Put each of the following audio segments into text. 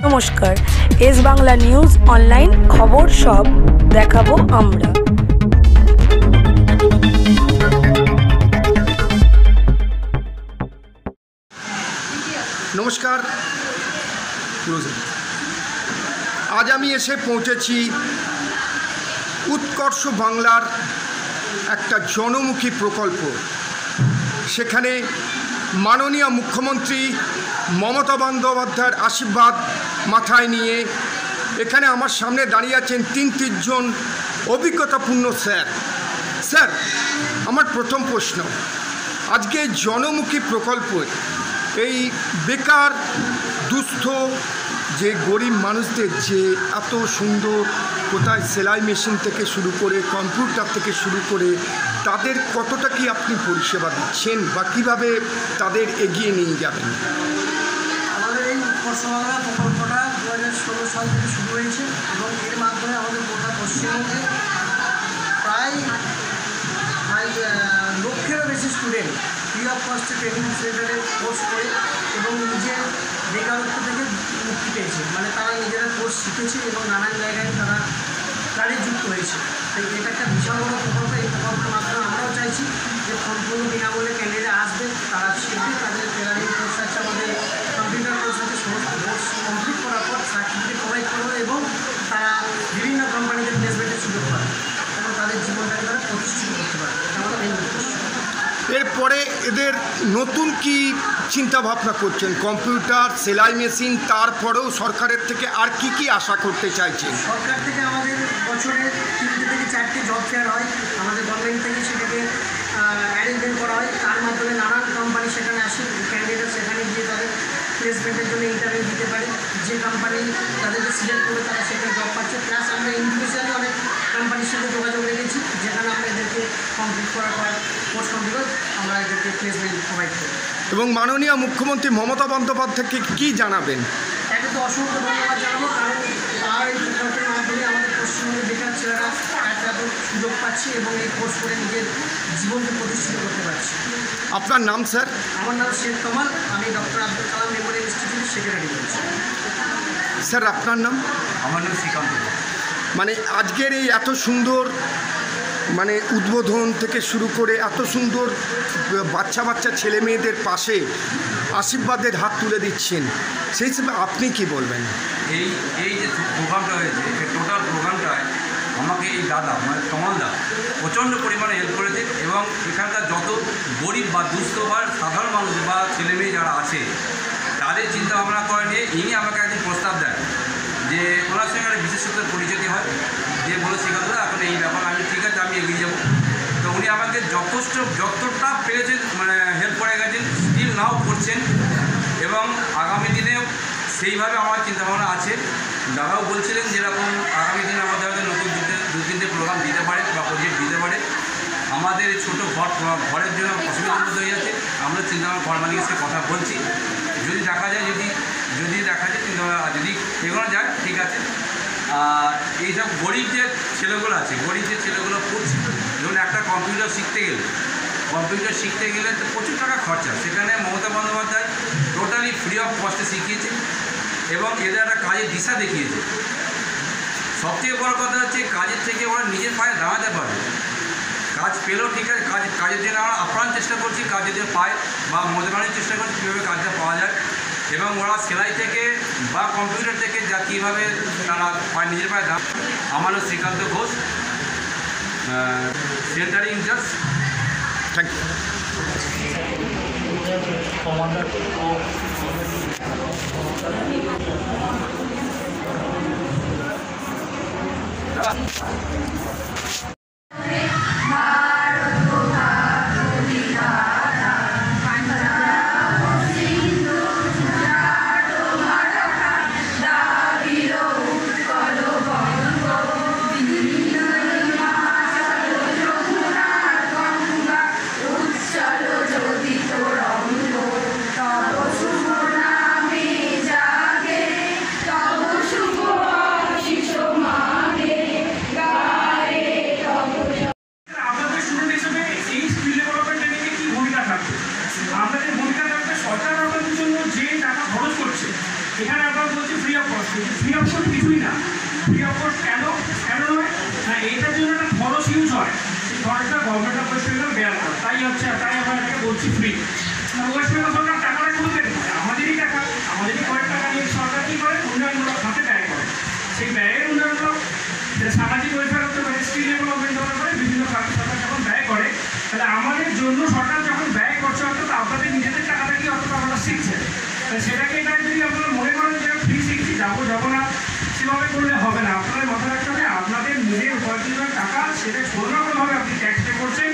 নমস্কার, S Bangla news online খবর সব দেখাবো আমরা। নমস্কার, আজ আমি এসে পৌঁছেছি উৎকর্ষ বাংলার একটা জনমুখী প্রকল্প। সেখানে মাননীয় মুখ্যমন্ত্রী মমতা বন্দ্যোপাধ্যায়ের আশীর্বাদ মাথায় নিয়ে এখানে আমার সামনে দাঁড়িয়ে আছেন তিনজন অভিজ্ঞতাপূর্ণ স্যার। আমার প্রথম প্রশ্ন, আজকে জনমুখী প্রকল্প এই বেকার দুস্থ যে গরিব মানুষদের যে এত সুন্দর কোথায় সেলাই মেশিন থেকে শুরু করে কম্পিউটার থেকে শুরু করে তাদের কতটা কি আপনি পরিষেবা দিচ্ছেন বা কীভাবে তাদের এগিয়ে নিয়ে যাবেন? আমাদের এই উৎকর্ষ বাংলা প্রকল্পটা 2016 সাল থেকে শুরু হয়েছে এবং এর মাধ্যমে আমাদের গোটা পশ্চিমবঙ্গে প্রায় লক্ষেরও বেশি স্টুডেন্ট ফ্রি অফ কস্টে ট্রেনিং সেন্টারে কোর্স করে এবং নিজের বেকারত্ব থেকে মুক্তি পেয়েছে। মানে তারা নিজেরা কোর্স শিখেছে এবং নানান জায়গায় তারা কাজে যুক্ত হয়েছে। তো এটা একটা বিশাল বড় প্রকল্প। এই প্রকল্পের মাধ্যমে আমরাও চাইছি যে সম্পূর্ণ বিনামূল্যে ক্যান্ডিডেট আসবে, তারা শিখবে, তাদের ট্রেনিং কোর্স আছে, আমাদের কম্পিউটার কোর্স আছে, সমস্ত কোর্স কমপ্লিট করার পর সার্টিফিকেট প্রোভাইড করবে এবং তারা বিভিন্ন কোম্পানিতে প্লেসমেন্টের সুযোগ পাবে এবং তাদের জীবনটাকে তারা প্রতিষ্ঠিত করতে পারে। এটা আমাদের মেইন উদ্দেশ্য। এরপরে এদের নতুন কি চিন্তা ভাবনা করছেন? কম্পিউটার, সেলাই মেশিন, তারপরেও সরকারের থেকে আর কি আশা করতে চাইছেন? সরকার থেকে আমাদের বছরে 3 থেকে 4টে জব ফেয়ার হয়, আমাদের গভর্নমেন্ট থেকে সেটাকে অ্যারেঞ্জমেন্ট করা হয়। তার মাধ্যমে নানান কোম্পানি সেখানে আসে, ক্যান্ডিডেট সেখানে গিয়ে তাদের প্লেসমেন্টের জন্য ইন্টারভিউ দিতে পারে। যে কোম্পানি তাদেরকে সিলেক্ট করে তারা সেখানে জব পাচ্ছে। প্লাস আমরা ইন্ডিভিজুয়ালি অনেক কোম্পানির সাথে যোগাযোগ রেখেছি, যেখানে আমরা এদেরকে কমপ্লিট করার পর কোর্স কমপ্লিট করে আমরা এদেরকে প্লেসমেন্ট প্রোভাইড করি। এবং মাননীয় মুখ্যমন্ত্রী মমতা বন্দ্যোপাধ্যায়কে কী জানাবেন? তাকে তো অসংখ্য ধন্যবাদ জানাবো, কারণ তার এই প্রকল্পের মাধ্যমে আমাদের পশ্চিমবঙ্গের বেকার ছেলেরা এত সুযোগ পাচ্ছে এবং এই কোর্স করে নিজের জীবনকে প্রতিষ্ঠিত করতে পারছে। আপনার নাম স্যার? আমার নাম শেখ কামাল, আমি ডক্টর আব্দুল কালাম মেমোরিয়াল ইনস্টিটিউটের সেক্রেটারি বলছি। স্যার আপনার নাম? আমার নাম শ্রীকান্ত। মানে আজকের এই এত সুন্দর মানে উদ্বোধন থেকে শুরু করে এত সুন্দর বাচ্চা ছেলে মেয়েদের পাশে আশীর্বাদের হাত তুলে দিচ্ছেন, সেই হিসেবে আপনি কি বলবেন? এই যে প্রোগ্রামটা হয়েছে, এই টোটাল প্রোগ্রামটায় আমাকে এই দাদা মানে কমলদা প্রচণ্ড পরিমাণে হেল্প করেছে এবং এখানকার যত গরিব বা দুস্থ বা সাধারণ মানুষ বা ছেলেমেয়ে যারা আছে তাদের চিন্তাভাবনা করে নিয়ে ইনি আমাকে একদিন প্রস্তাব দেন যে ওনার সঙ্গে একটা বিশেষত্ব পরিচিতি হয়, যে বলে শেখাতে এখন এই ব্যাপার আমি ঠিক আছে আমি এগিয়ে যাবো। তো উনি আমাকে যতটা পেরেছেন মানে হেল্প করে গেছেন, স্টিল নাও করছেন এবং আগামী দিনেও সেইভাবে আমার চিন্তাভাবনা আছে। দাদাও বলছিলেন যেরকম আগামী দিনে আমাদের হয়তো নতুন 2-3টে প্রোগ্রাম দিতে পারে বা প্রজেক্ট দিতে পারে। আমাদের ছোটো ঘরের জন্য অসুবিধার মধ্যে হয়ে যাচ্ছে, আমরা চিন্তাভাবনা ঘর মালিকের সাথে কথা বলছি, যদি দেখা যায় যদি দেখা যায় কিন্তু যদি এগোনো যায় ঠিক আছে। আর এইসব গরিব যে ছেলেগুলো আছে, গরিব যে ছেলেগুলো পড়ছে, ধরুন একটা কম্পিউটার শিখতে গেলে তো প্রচুর টাকা খরচা, সেখানে Mamata Bandyopadhyay totally free of কস্টে শিখিয়েছে এবং এদের একটা কাজের দিশা দেখিয়েছে। সবথেকে বড় কথা হচ্ছে কাজের থেকে ওরা নিজের পায়ে দাঁড়াতে পারবে। কাজ পেলেও ঠিক আছে, কাজের জন্য আমরা আপ্রাণ চেষ্টা করছি, কাজ যদি পায় বা মোটামুটি চেষ্টা করছি কীভাবে কাজটা পাওয়া যায় এবং ওরা সেলাই থেকে বা কম্পিউটার থেকে যা কীভাবে তারা নিজের পায়ে দাঁড়ায়। আমার নাম শ্রীকান্ত ঘোষ, সেন্টারি ইনচার্জ। Thank you. কিছুই না। ফ্রি অফ কস্ট কেন নয় না, এইটার জন্য একটা খরচ ইউজ হয়, সেই খরচটা government of West Bengal bear করে, তাই আমরা এটাকে বলছি ফ্রি। ওয়েস্ট বেঙ্গল সরকার টাকাটা কোথায় দেয়? আমাদেরই টাকা, আমাদেরই কয়েক টাকা নিয়ে সরকার কী করে উন্নয়নমূলক খাতে ব্যয় করে। সেই ব্যয়ের উন্নয়নমূলক সামাজিক ওয়েলফেয়ার হতে পারে, স্কিল ডেভেলপমেন্ট হতে পারে, বিভিন্ন খাতে সরকার যখন ব্যয় করে, তাহলে আমাদের জন্য সরকার যখন ব্যয় করছে অর্থাৎ আপনাদের নিজেদের টাকাটা কি অর্থাৎ আপনারা শিখছেন, তাহলে সেটাকে এটা যদি আপনারা মনে করেন যে ফ্রি শিখছি যাবো না, সেভাবে করলে হবে না। আপনাদের মাথায় রাখতে হবে আপনাদের নিজের উপার্জনের টাকা, সেটা কোনো না কোনোভাবে আপনি ট্যাক্স পে করছেন,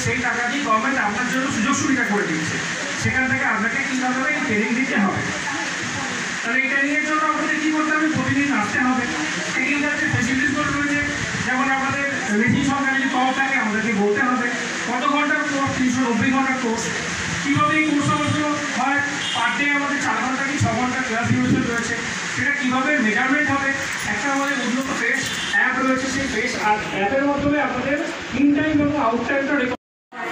সেই টাকা দিয়ে গভর্নমেন্ট আপনার জন্য সুযোগ সুবিধা করে দিচ্ছে, সেখান থেকে আপনাকে কী করতে হবে, ট্রেনিং দিতে হবে। তাহলে এই ট্রেনিংয়ের জন্য আপনাদের কী করতে হবে, প্রতিদিন আসতে হবে। ট্রেনিংয়ের যে ফেসিলিটিসগুলো রয়েছে, যেমন আপনাদের বেশি সংখ্যা যদি কম থাকে আমাদেরকে বলতে হবে কত ঘন্টার কোর্স, 390 ঘন্টার কোর্স। কীভাবে এই কোর্সগুলো হয়, পার ডে আমাদের 4 ঘন্টা কি 6 ঘন্টা ক্লাস ডিউরেশন রয়েছে, সেটা কীভাবে মেজারমেন্ট হবে। একটা আমাদের উন্নত ফেস অ্যাপ রয়েছে, সেই ফেস অ্যাপের মাধ্যমে আপনাদের ইন টাইম এবং আউট টাইমটা রেকর্ড।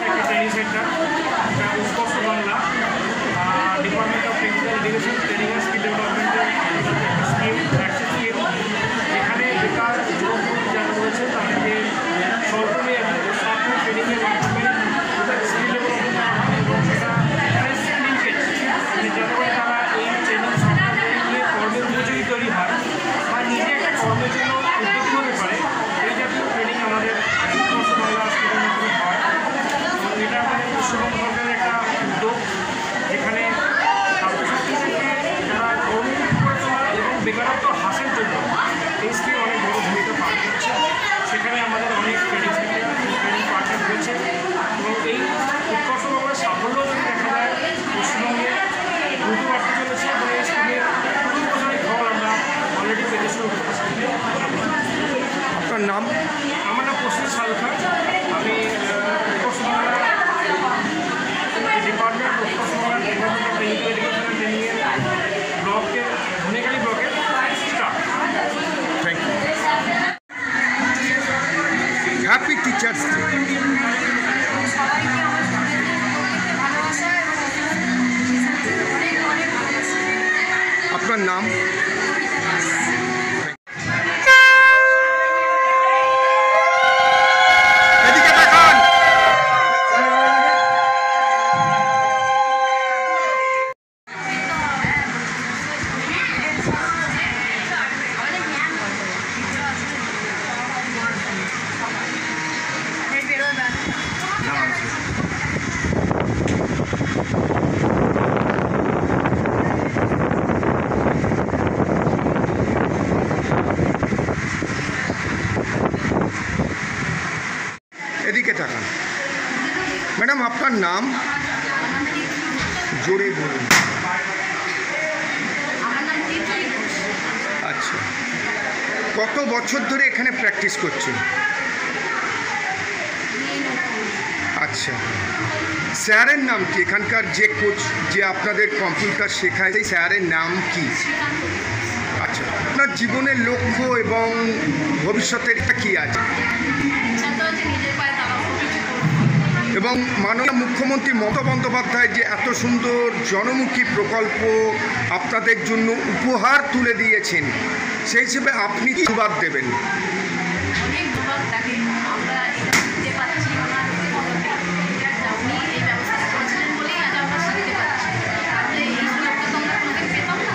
একটা ট্রেনিং সেন্টার, উৎকর্ষ Bangla, department of technical education, training and skill ডেভেলপমেন্টের স্কিম। এখানে বেকার যুবক যারা রয়েছে তাদেরকে সরকারি সফটওয়্যার ট্রেনিংয়ের মাধ্যমে স্কিল ডেভেলপমেন্ট এবং সেটা লিঙ্কেজ, যাতে করে তারা এই ট্রেনিং সফটওয়্যার ট্রেনিং নিয়ে কর্মের উপযোগী তৈরি হয় বা নিজে একটা কর্মের জন্য উদ্যোগী হতে পারে, এই জাতীয় ট্রেনিং আমাদের উৎকর্ষ বাংলা স্কিলের মাধ্যমে হয়। এবং এটা আমাদের পশ্চিমবঙ্গ সরকারের একটা উদ্যোগ, যেখানে ছাত্রছাত্রীদেরকে যারা কর্মমুখী করে তোলা এবং বেকারত্ব হ্রাসের জন্য এই স্কিম অনেক বড় ভূমিকা পালন করছে। সেখানে আমাদের অনেক ট্রেনিং সেন্টার, ট্রেনিং পার্টনার রয়েছে এবং এই উৎকর্ষ বাংলার সাফল্য যদি দেখা যায় পশ্চিমবঙ্গে দ্রুত বাড়তে চলেছে এবং এই স্কিমের প্রচারিক ফল আমরা অলরেডি পেতে শুরু করেছি। আপনার নাম? আমার নাম প্রসেস সালখান, আমি উৎকর্ষ Bangla department, Utkarsh Bangla department of technical education and ট্রেনিংয়ের ব্লকের ধনেখালি ব্লকের staff. Thank you. Happy teachers day. সবাইকে আমার ভালোবাসা এবং অনেক অনেক ভালোবাসা। আপনার নাম? এদিকে তাকান। এদিকে তাকান। ম্যাডাম আপনার নাম? জোরে বলুন। আচ্ছা, কত বছর ধরে এখানে প্র্যাকটিস করছেন? আচ্ছা, স্যারের নাম কি? এখানকার যে কোচ, যে আপনাদের কম্পিউটার শেখায়, সেই স্যারের নাম কি? আচ্ছা, আপনার জীবনের লক্ষ্য এবং ভবিষ্যতের কি আছে? এবং মাননীয় মুখ্যমন্ত্রী মমতা বন্দ্যোপাধ্যায় যে এত সুন্দর জনমুখী প্রকল্প আপনাদের জন্য উপহার তুলে দিয়েছেন, সেই হিসেবে আপনি কি সুবাদ দেবেন? অনেক ধন্যবাদ তাকে, আমরা এটা শিখতে পাচ্ছি ওনার মদতে, উনি এই ব্যবস্থা করেছিলেন বলেই আজ আমরা শিখতে পাচ্ছি, তাহলে এই সুযোগটা তো আমরা কোনোদিন পেতাম না।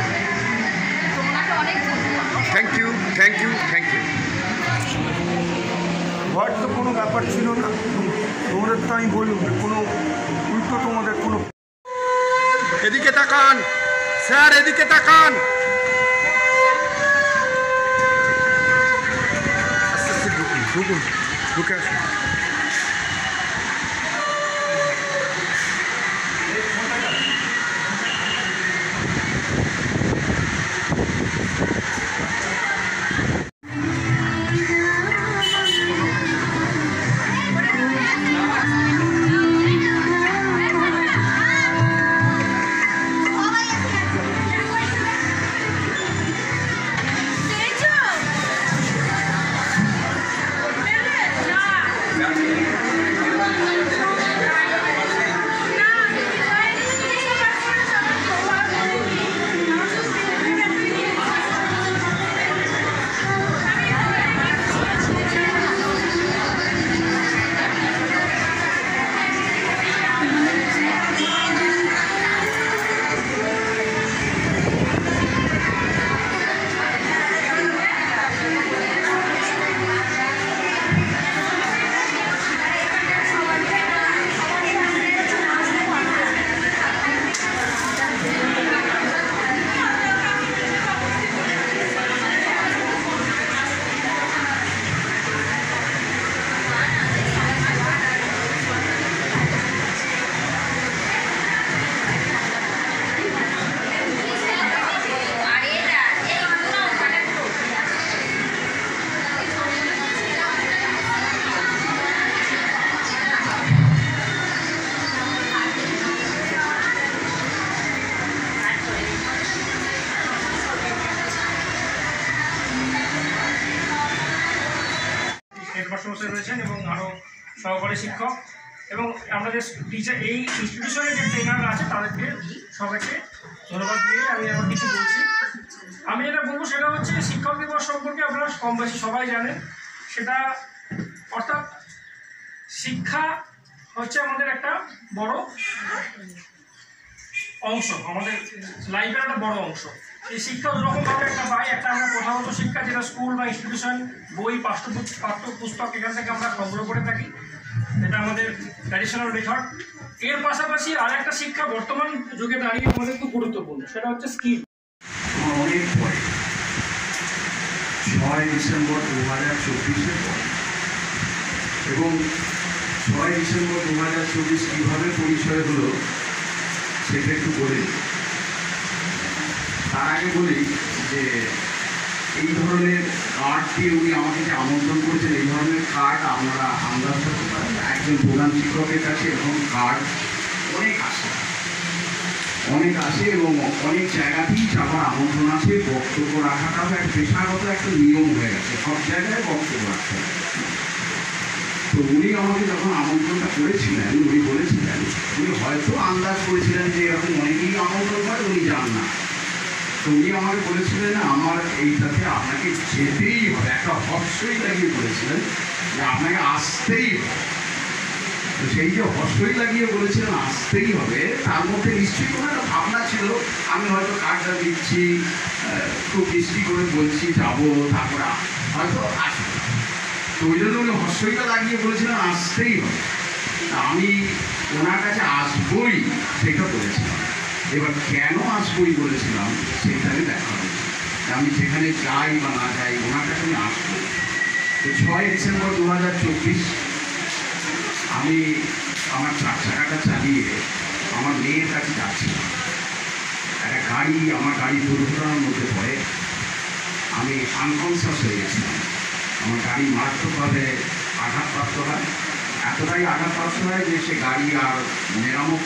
তো ওনাকে অনেক ধন্যবাদ। Thank you, thank you, thank you. ভয়ের তো কোনো ব্যাপার ছিল না, তোমাদের তো আমি বললাম কোনো উল্টো তোমাদের কোনো। এদিকে তাকান স্যার, এদিকে তাকান। আস্তে আস্তে ঢুকুন, ঢুকুন, ঢুকে আসুন। মাস্টারমশাই রয়েছেন এবং আরও সহকারী শিক্ষক এবং আমাদের টিচার এই ইনস্টিটিউশনের যে ট্রেনাররা আছে তাদেরকে সবাইকে ধন্যবাদ দিয়ে আমি আবার কিছু বলছি। আমি যেটা বলবো সেটা হচ্ছে শিক্ষক দিবস সম্পর্কে আপনারা কম বেশি সবাই জানেন, সেটা অর্থাৎ শিক্ষা হচ্ছে আমাদের একটা বড় অংশ, আমাদের লাইফের একটা বড় অংশ। এই শিক্ষা দুরকমভাবে একটা পাই, একটা আমরা প্রধানত শিক্ষা যেটা স্কুল বা ইনস্টিটিউশন, বই, পাঠ্য পুস্তক এখান থেকে আমরা সংগ্রহ করে থাকি, এটা আমাদের ট্র্যাডিশনাল মেথড। এর পাশাপাশি আর একটা শিক্ষা বর্তমান যুগে দাঁড়িয়ে আমাদের খুব গুরুত্বপূর্ণ, সেটা হচ্ছে স্কিল। অনেক পরে 6 ডিসেম্বর 2024 পরে এবং 6 ডিসেম্বর 2024 কীভাবে পরিচয় হলো সেটা একটু বলি। তার আগে বলি যে এই ধরনের কার্ড দিয়ে উনি আমাকে যে আমন্ত্রণ করেছেন, এই ধরনের কার্ড আমরা আন্দাজ করতে পারি একজন প্রধান শিক্ষকের কাছে এরকম কার্ড অনেক আসে এবং অনেক জায়গাতেই যাওয়ার আমন্ত্রণ আছে। বক্তব্য রাখাটাও এক পেশাগত একটা নিয়ম হয়ে গেছে, সব জায়গায় বক্তব্য রাখতে হবে। তো উনি আমাকে যখন আমন্ত্রণটা করেছিলেন, উনি বলেছিলেন, উনি হয়তো আন্দাজ করেছিলেন যে এরকম অনেকেই আমন্ত্রণ করে, উনি যান না। তো উনি আমাকে বলেছিলেন আমার এইটাতে আপনাকে যেতেই হবে, একটা হর্ষই লাগিয়ে বলেছিলেন যে আপনাকে আসতেই হবে। তো সেই যে হর্ষই লাগিয়ে বলেছিলেন আসতেই হবে, তার মধ্যে নিশ্চয়ই কোনো একটা ভাবনা ছিল আমি হয়তো কার্ডটা দিচ্ছি, খুব বৃষ্টি করে বলছি যাবো, তারপরে হয়তো আসবো। তো ওই জন্য উনি হর্ষইটা লাগিয়ে বলেছিলেন আসতেই হবে। আমি ওনার কাছে আসবই সেটা বলেছিলাম। এবার কেন আসবই বলেছিলাম সেটা আমি দেখা হয়েছে, আমি যেখানে যাই বা না যাই ওনার কাছে আমি আসবো। তো 6 ডিসেম্বর 2024 আমি আমার 4 চাকাটা চালিয়ে আমার মেয়ের কাছে যাচ্ছিলাম। একটা গাড়ি আমার গাড়ি দুর্ঘটনার মধ্যে পড়ে, আমি আনকনসিয়াস হয়ে গেছিলাম। আমার গাড়ি মারাত্মকভাবে আঘাতপ্রাপ্ত হয়, এতটাই আঘাতপ্রাপ্ত হয় যে সে গাড়ি আর মেরামত